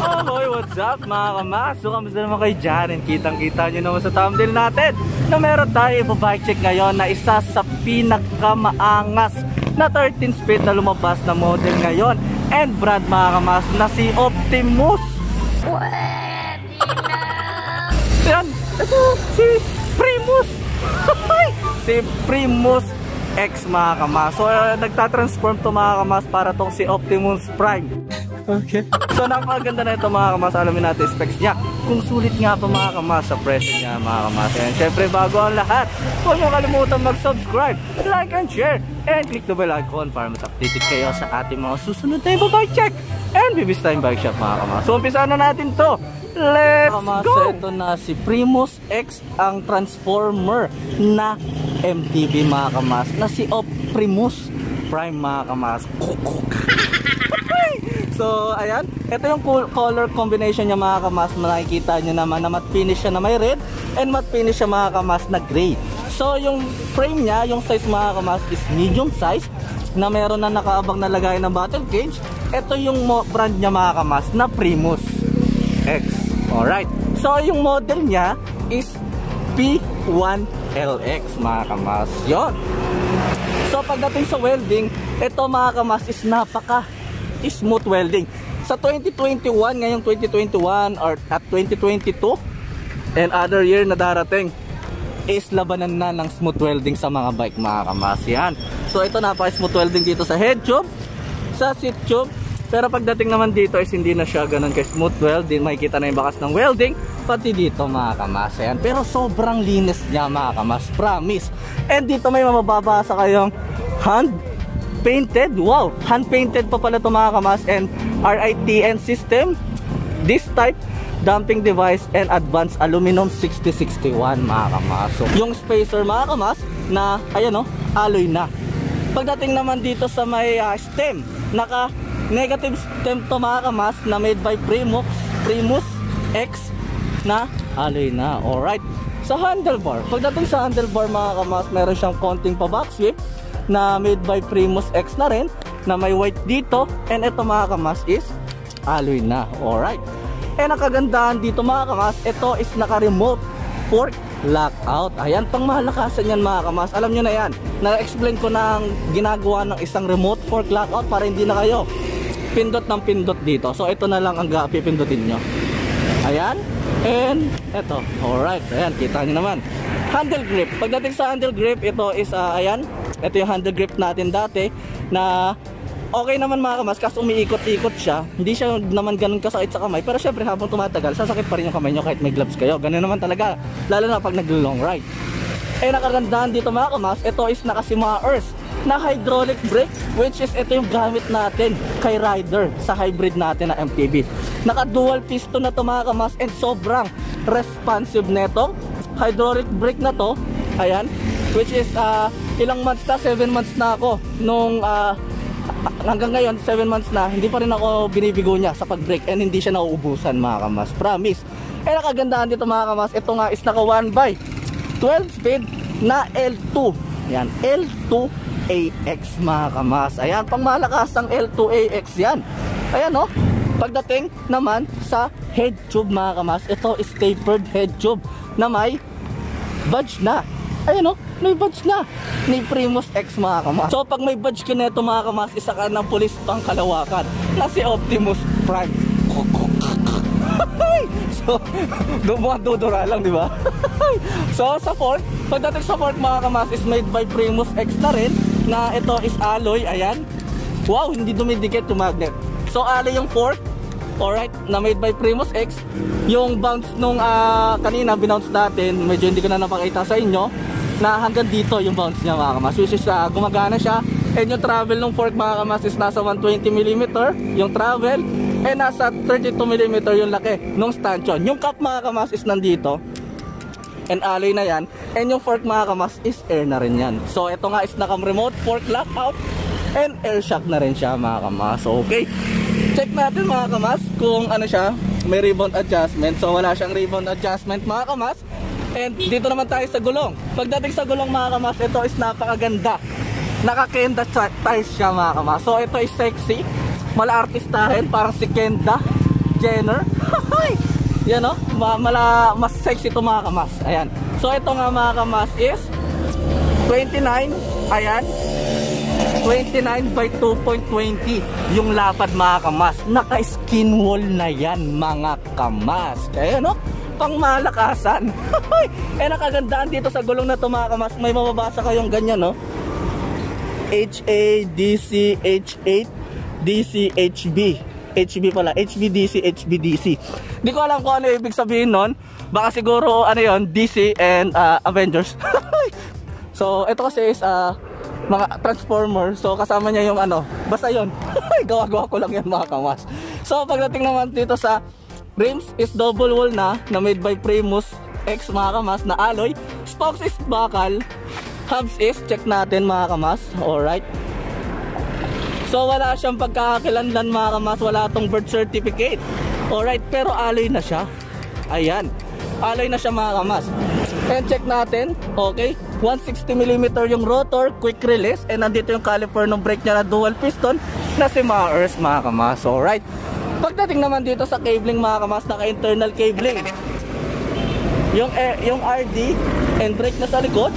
Hoy, what's up mga kamas? So kamusta naman kayo dyan? And kitang-kita nyo naman sa thumbnail natin na meron tayo i-bike check ngayon na isa sa pinakamaangas na 13 speed na lumabas na model ngayon and brand mga kamas na si Optimus. Yan, ito si Primus. Si Primus X mga kamas. So nagtatransform to mga kamas para tong si Optimus Prime. Okay. So napakaganda na ito mga kamas. Alamin natin specs niya. Kung sulit nga pa mga kamas sa presyo niya mga kamas. And syempre bago ang lahat, huwag mo kalimutan mag-subscribe, like and share, and click the bell icon para mas updated kayo sa ating mga susunod na bike check and bibis tayong bike shop mga kamas. So umpisa na natin to. Let's go! So ito na si Primus X, ang transformer na MTB mga kamas na si Optimus Prime mga kamas. So ayan, ito yung color combination niya mga kamas. Makikita nyo naman na matte finish siya na may red and matte finish siya mga kamas na gray. So yung frame niya, yung size mga kamas is medium size na meron na nakaabang na lagay ng battle cage. Ito yung brand niya mga kamas na Primus X. Alright, so yung model niya is P1LX mga kamas. Yun. So pagdating sa welding, ito mga kamas is napaka smooth welding. Sa 2021, ngayong 2021 or at 2022 and other year na darating is labanan na ng smooth welding sa mga bike mga kamas. Yan. So ito napaka smooth welding dito sa head tube, sa seat tube. Pero pagdating naman dito is hindi na siya ganun kay smooth welding. Makikita na yung bakas ng welding pati dito mga kamas. Yan. Pero sobrang linis niya mga kamas, promise. And dito may mababasa kayong hand painted, wow, hand painted pa pala ito mga kamas, and RITN system, this type damping device, and advanced aluminum 6061 mga kamas. So yung spacer mga kamas na ayan o, alloy na. Pagdating naman dito sa may stem, naka negative stem to mga kamas na made by Primus X na alloy na. Alright, sa handlebar, pagdating sa handlebar mga kamas, meron siyang konting pa back sweep na made by Primus X na rin, na may white dito, and ito mga kamas is alloy na. Alright, and ang kagandahan dito mga kamas, ito is naka remote fork lockout. Ayan, pang malakasan yan mga kamas. Alam nyo na yan, na-explain ko na ang ginagawa ng isang remote fork lockout para hindi na kayo pindot ng pindot dito. So ito na lang ang pipindutin nyo. Ayan, and ito. Alright, ayan, kita nyo naman. Handle grip, pagdating sa handle grip, ito is ayan, ito yung handle grip natin dati na okay naman mga kamas, kasi umiikot-ikot siya. Hindi siya naman ganun kasakit sa kamay, pero syempre habang tumatagal sasakit pa rin yung kamay nyo kahit may gloves kayo. Ganun naman talaga, lalo na pag nag-long ride. Eh nakagandahan dito mga kamas, ito is nakasimaers na hydraulic brake, which is ito yung gamit natin kay rider sa hybrid natin na MTB. Naka dual piston na to mga kamas, and sobrang responsive neto hydraulic brake na to. Ayan, which is ilang months na, 7 months na ako nung hanggang ngayon 7 months na, hindi pa rin ako binibigo niya sa pag-brake, and hindi siya nauubusan mga kamas, promise. Eh nakagandaan dito mga kamas, ito nga is naka 1/12 speed na L2. Yan, L2AX mga kamas. Ayan, pang malakas ang L2AX yan. Ayan o, pagdating naman sa head tube mga kamas, ito is tapered head tube na may badge na. Ayan o, may badge na ni Primus X mga kamas. So pag may badge ka nito mga kamas, isa ka ng pulis pang Kalawakan na si Optimus Prime. So mga dudura lang, di ba? So sa fork, pagdating sa fork mga kamas is made by Primus X na rin, na ito is alloy. Ayan, wow, hindi dumidikit yung magnet. So alloy yung fork. Alright, na made by Primus X. Yung bounce nung kanina binounce natin, medyo hindi ko na napakita sa inyo, na hanggang dito yung bounce niya mga kamas, which is gumagana siya. And yung travel ng fork mga kamas is nasa 120mm yung travel, and nasa 32mm yung laki nung stanchion. Yung cap mga kamas is nandito, and alloy na yan. And yung fork mga kamas is air na rin yan. So ito nga is naka remote fork lockout and air shock na rin siya mga kamas. Okay, check natin mga kamas kung ano siya, may rebound adjustment. So wala siyang rebound adjustment mga kamas. And dito naman tayo sa gulong. Pagdating sa gulong mga kamas, ito is napakaganda. Naka-Kenda tires siya mga kamas. So ito is sexy, mala artistahin, parang si Kenda. Jenner. Yan o, mas sexy ito mga kamas. Ayan. So ito nga mga kamas is 29, ayan, 29 by 2.20 yung lapad mga kamas. Naka skin wall na yan mga kamas. Kaya no, pang malakasan. Eh nakagandaan dito sa gulong na to mga kamas. May mababasa kayong ganyan no, HADC H8 DC HB HB pala, HBDC HBDC. Di ko alam kung ano ibig sabihin nun. Baka siguro ano yon, DC and Avengers. So ito kasi is mga Transformer. So kasama niya yung ano, basta yon. Gawa-gawa ko lang yan mga kamas. So pagdating naman dito sa rims is double wall na made by Primus X mga kamas na alloy. Spokes is bakal. Hubs is check natin mga kamas. Alright. So wala siyang pagkakakilanlan mga kamas, wala tong birth certificate. Alright, pero alloy na siya. Ayan, alloy na siya mga kamas. And check natin, okay, 160mm yung rotor, quick release. And nandito yung caliper ng brake niya na dual piston na si Maers mga kamas. Alright, pagdating naman dito sa cabling mga kamas, naka internal cabling. Yung RD and brake na sa likod.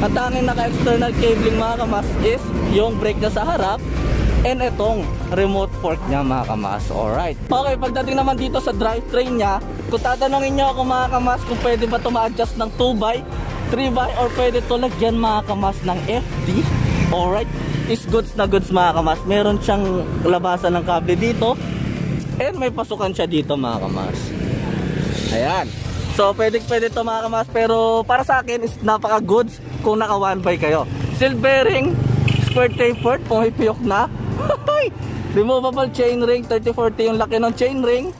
Ang tanging naka external cabling mga kamas is yung brake na sa harap and itong remote fork niya mga kamas. Alright. Okay, pagdating naman dito sa drivetrain niya, kung tatanungin nyo ako mga kamas kung pwede ba ito ma-adjust ng 2x, 3x or pwede ito lagyan mga kamas ng FD. Alright, is goods na goods mga kamas. Meron siyang labasan ng kable dito and may pasukan siya dito mga kamas. Ayan. So pwede ito mga kamas, pero para sa akin is napaka goods kung naka 1x kayo. Seal bearing, square tapered, pumipiyok na. Removable chainring, 3040 yung laki ng chainring.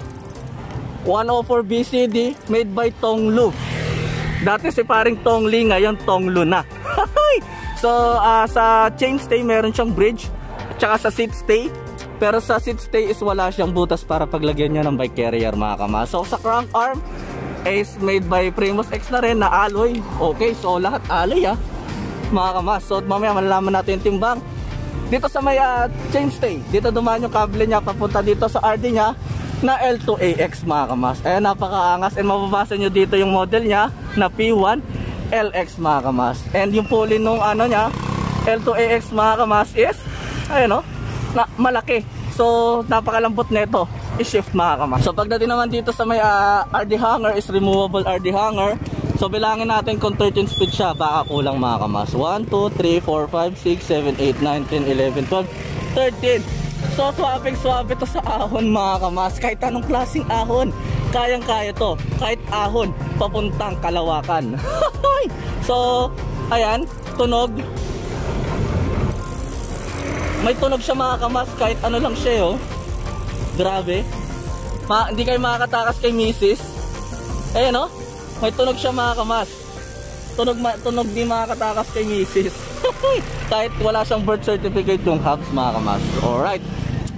104 BCD, made by Tonglu. Dati si paring Tongli, ngayon Tonglu na. So sa chainstay meron siyang bridge, tsaka sa seat stay. Pero sa seat stay is wala siyang butas para paglagyan niya ng bike carrier mga kamas. So sa crank arm is made by Primus X na rin na alloy. Okay, so lahat alloy mga kamas. So mamaya malalaman natin yung timbang. Dito sa may chainstay, dito dumaan yung kable niya papunta dito sa RD niya na L2AX mga kamas. Ayan, napakaangas. And mababasa nyo dito yung model niya na P1 LX mga kamas. And yung pulley nung ano niya L2AX mga kamas is ayun o, malaki. So napakalambot nito i-shift mga kamas. So pagdating naman dito sa may RD hanger is removable RD hanger. So bilangin natin kung 13 speed siya, baka kulang mga kamas. 1, 2, 3, 4, 5, 6, 7, 8, 9, 10, 11, 12, 13. So swaping-swap ito sa ahon mga kamas. Kahit anong klaseng ahon, kayang-kaya to. Kahit ahon, papuntang Kalawakan. So, ayan, tunog. May tunog siya mga kamas, kahit ano lang siya Grabe. Hindi kayo makakatakas kay misis. Ayan may tunog siya mga kamas. Tunog di makakatakas kay misis. Kahit wala siyang birth certificate yung hubs mga kamas. Alright.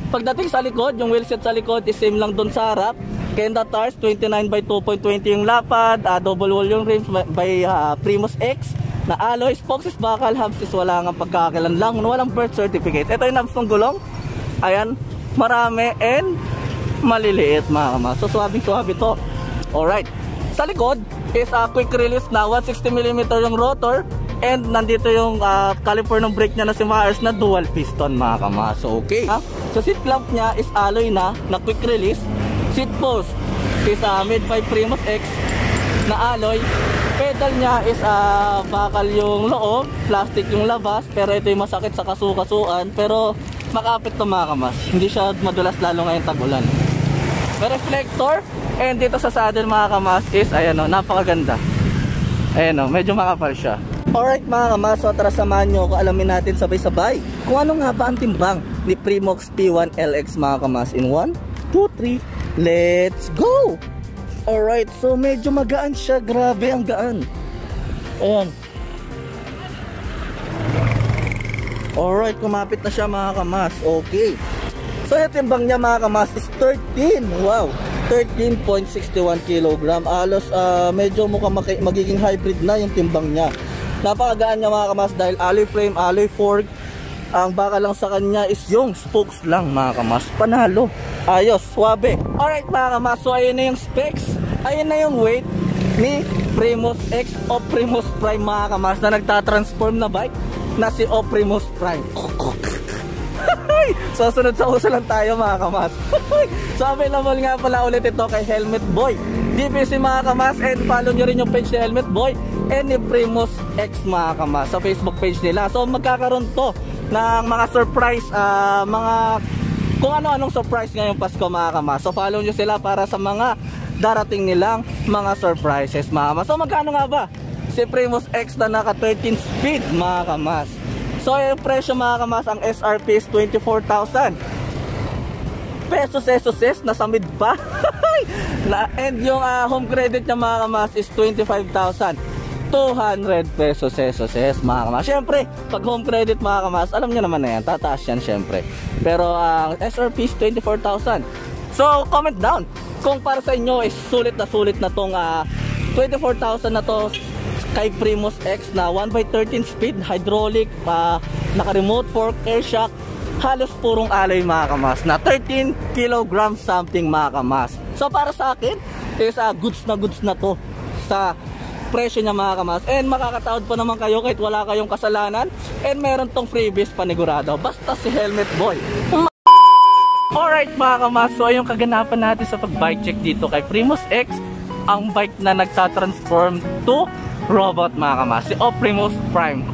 Pagdating sa likod, yung wheelset sa likod is same lang dun sa harap. Kenda tires, 29 by 2.20 yung lapad. Double wall yung rims by Primus X na alloy. Spokes is bakal, hubs is wala nga pagkakakilan lang. Walang birth certificate. Ito yung hubs ng gulong. Ayan, marami and maliliit mga kamas. So swabing-swabe to. Alright. Sa likod is quick release na 160mm yung rotor and nandito yung caliper ng brake niya na si Maers na dual piston mga kamas. So okay. So seat clamp niya is alloy na quick release. Seat post is made by Primus X na alloy. Pedal niya is bakal yung loob, plastic yung labas, pero ito yung masakit sa kasukasuan, pero makapit to mga kamas. Hindi siya madulas lalo ngayong tag-ulan. May reflector. And dito sa saddle mga kamas is ayan napakaganda. Ayan medyo makapal siya. Alright mga kamas, so tara samahan nyo ako, alamin natin sabay-sabay kung ano nga ba ang timbang ni Primox P1 LX mga kamas. In 1, 2, 3, let's go! Alright, so medyo magaan siya. Grabe ang gaan. Ayan. Alright, kumapit na siya mga kamas. Okay. So yung timbang niya mga kamas is 13. Wow, 13.61 kg. Alos medyo mukhang magiging hybrid na yung timbang niya. Napakagaan niya mga kamas dahil alloy frame, alloy fork, Ang baka lang sa kanya is yung spokes lang mga kamas. Panalo. Ayos, swabe. Alright mga kamas, so ayun na yung specs. Ayun na yung weight ni Primus X Optimus Prime mga kamas na nagtatransform na bike na si Optimus Prime. So sunod sa uso lang tayo mga kamas. So available nga pala ulit ito kay Helmet Boy DPC mga kamas, and follow nyo rin yung page ni Helmet Boy and ni Primus X mga kamas sa Facebook page nila. So magkakaroon to ng mga surprise, mga kung ano-anong surprise ngayong Pasko mga kamas. So follow nyo sila para sa mga darating nilang mga surprises mga kamas. So magkano nga ba si Primus X na naka 13 speed mga kamas? So yung presyo mga kamas, ang SRP is 24,000 pesos, nasa mid pa. And yung home credit niya mga kamas is 25,200 pesos mga kamas. Syempre pag home credit mga kamas, alam niyo naman na yan, tataas yan syempre. Pero ang SRP is 24,000. So comment down kung para sa inyo is sulit na tong 24,000 na to kay Primus X na 1/13 speed, hydraulic, naka-remote fork, air shock, halos purong alloy mga kamas na 13 kg something mga kamas. So para sa akin is goods na to sa presyo niya mga kamas, and makakataod pa naman kayo kahit wala kayong kasalanan, and meron tong freebies panigurado basta si Helmet Boy. Alright mga kamas, so yung kaganapan natin sa pag-bike check dito kay Primus X, ang bike na nagtatransform to robot mga kamas, si Optimus Prime.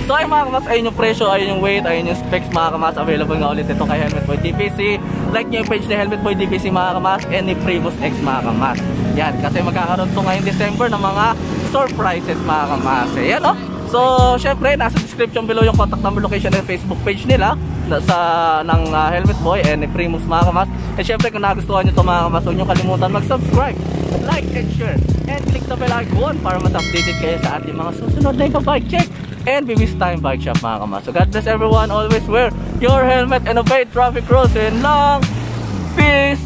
So ay mga kamas, ayun yung presyo, ayun yung weight, ayun yung specs mga kamas. Available nga ulit ito kay Helmet Boy DPC. Like nyo yung page ni Helmet Boy DPC mga kamas, and ni Primus X mga kamas. Yan, kasi magkakaroon to ngayong December ng mga surprises mga kamas. Yan o. So syempre nasa description below yung contact number, location, and Facebook page nila ng Helmet Boy and ni Primus mga kamas. And syempre kung nagustuhan nyo ito mga kamas, huwag nyo kalimutan mag-subscribe, like and share, and click the bell icon para mas updated kayo sa ating mga susunod na bike check and BB's Time Bike Shop mga kamas. So God bless everyone, always wear your helmet and obey traffic rules, and long peace.